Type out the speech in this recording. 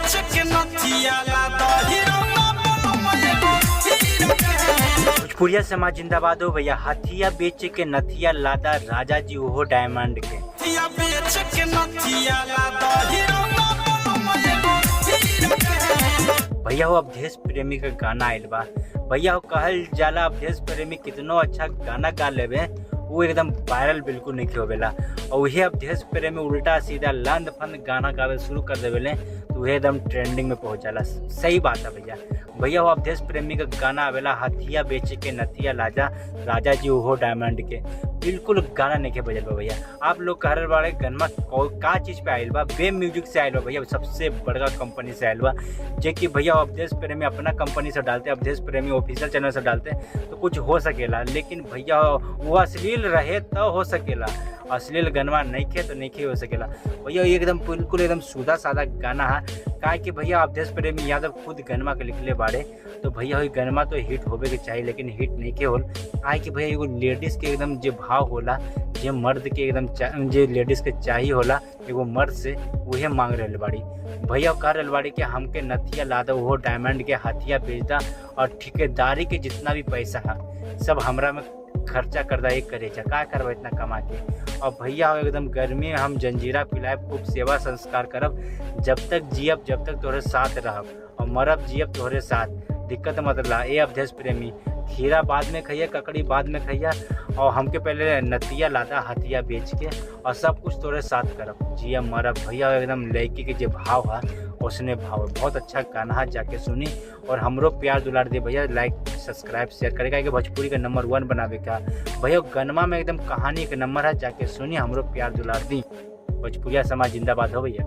बेच के नथिया ला दहिरौना भोजपुरिया समाज जिंदाबाद हो भैया। हथिया बेच के नथिया लादा राजा जी ओहो डायमंड के। हथिया बेच के नथिया ला दहिरौना भैया हो अवधेश प्रेमी का गाना आयल बा। भैया हो कहल जाला अवधेश प्रेमी कितनो अच्छा गाना गा लेवे वो एकदम वायरल बिल्कुल नहीं होवेला। और वही अवधेश प्रेमी उल्टा सीधा लंद फंद गाना गावे शुरू कर देवेले तो वह एकदम ट्रेंडिंग में पहुंच जाला। सही बात है भैया। भैया वो अवधेश प्रेमी का गाना आवेला हथिया बेच के नथिया लाजा राजा जी ओहो डायमंड के। बिल्कुल गाना नहीं के बजल बा भैया। आप लोग कह रहे बाड़े गनमा का चीज़ पे आयल बा, बे म्यूजिक से आयल बा भैया, सबसे बड़का कंपनी से आयल बा। जे कि भैया अवधेश प्रेमी अपना कंपनी से डालते, अवधेश प्रेमी ऑफिशियल चैनल से डालते तो कुछ हो सकेला। लेकिन भैया वो अश्लील रहे तो हो सकेला, अश्लील गनवा नहीं खे तो नहीं हो सकेला भैया। एकदम बिल्कुल एकदम सीधा साधा गाना है। काहे कि भैया अवधेश प्रेमी यादव खुद गनमा के लिखले बाड़े तो भैया वही गनमा तो हिट होवे के चाहिए, लेकिन हिट नहीं के होल। काहे कि भैया एगो लेडीज़ के एकदम जो भाव होला, जे मर्द के एकदम जे लेडीज़ के चाहिए होला एगो मर्द से वही मांग रहे बाड़ी। भैया कह रहे बाड़ी कि हमके नथिया लादा वो डायमंड के हथिया बेचदा और ठेकेदारी के जितना भी पैसा है सब हमरा में खर्चा करदा एक करे का करब इतना कमा के। और भैया एकदम गर्मी में हम जंजीरा पिलाएब, खूब सेवा संस्कार करब, जब तक जियब जब तक तोहरे साथ रहब, और मरब जियब तोहरे साथ। दिक्कत मत ला ए अवधेश प्रेमी। खीरा बाद में खइया, ककड़ी बाद में खइया, और हमके पहले नथिया लादा हथिया बेच के और सब कुछ तोरे साथ करब, जिया मरब। भैया एकदम लड़की के जो भाव है उसने भाव बहुत अच्छा गाना है, जाके सुनी और हमरो प्यार दुलार दे भैया। लाइक सब्सक्राइब शेयर करेगा कि भोजपुरी का नंबर 1 बनावे का भैया। गनमा में एकदम कहानी के नंबर है, जाके सुनी, हमरो प्यार दुलार दी। भोजपुरिया समाज जिंदाबाद हो भैया।